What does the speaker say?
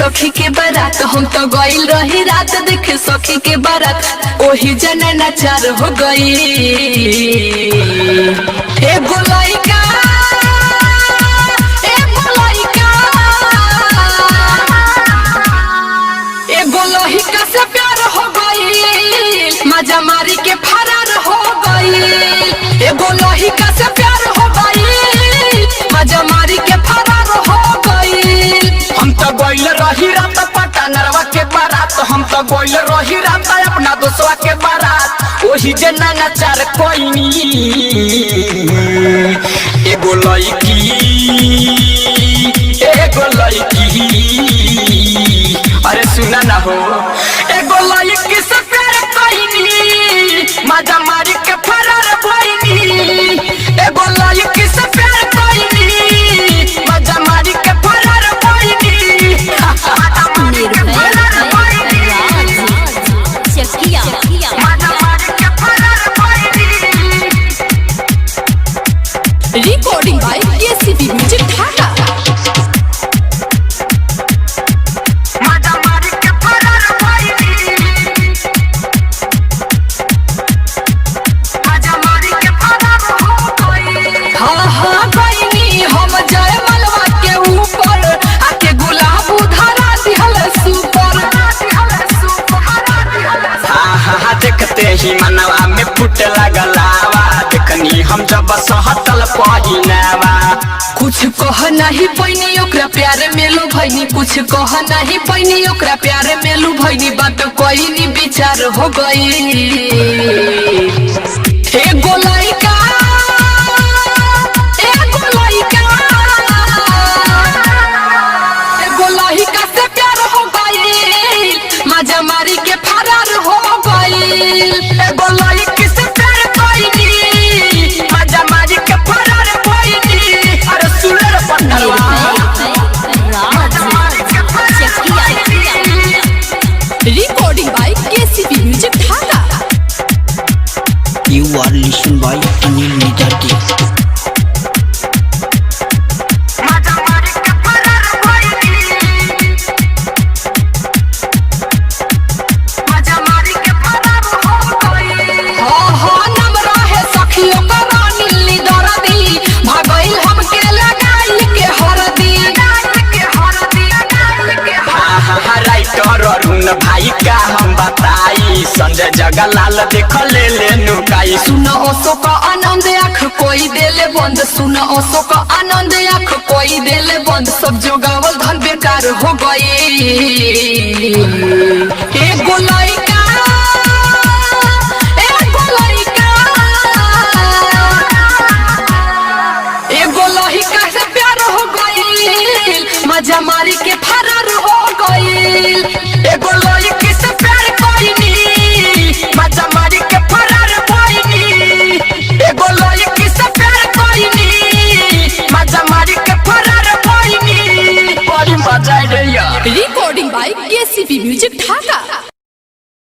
सखी के बारात हम तो गइल रही रात देखे सखी के बारात ओही जना नाचार हो गई एगो लइका से प्यार हो गई मजा मारी के फरार हो गई एगो लइका से प्यार हो गई मजा मारी के फरार हो गई। हम तो गइल रही रात पटनरवा के बारात हम तो गइल रही रात अपना दोस्तवा के बारात ओही जना नाचार कोइनी एगो लइकी अरे सुना ना हो एगो लइकी से प्यार कोइनी मजा मारी के फरार भइनी एगो लइकी से प्यार कोइनी मजा मारी के फरार भइनी मजा मारी के फरार भइनी। रिकॉर्डिंग बाय केसीपी म्यूजिक ढाका। देखते ही मनवा में फुट लगलावा देखनी हम जब सहतल पहिनावा कुछ कह नहीं पैनी ओकरा प्यार में लो भइनी कुछ कह नहीं पैनी ओकरा प्यार में लो भइनी बात कोई नहीं विचार हो गई एगो लइका से प्यार हो गई मजा मारी के फरार हो गई एगो लइकी से प्यार कोइनी मजा मारी के फरार भइनी। अरे सुलर पटनवा recording by KCP music Dhaka. You are listening by Anil Nidati. भाई का हम बताई संजय जगलाल देख ले नुकाई सुन ओसो का आनंद आँख कोई देले बंद सुन ओसो का आनंद आँख कोई देले बंद सब जो गावल धन बेकार हो गई एगो लइका से प्यार हो गई मजा मारी के फरार हो गई एगो लइकी से प्यार कोइनी मजा मारी के फरार भइनी एगो लइकी से प्यार कोइनी मजा मारी के फरार भइनी बड़ी मजा रे यार। Recording by KCP music Dhaka.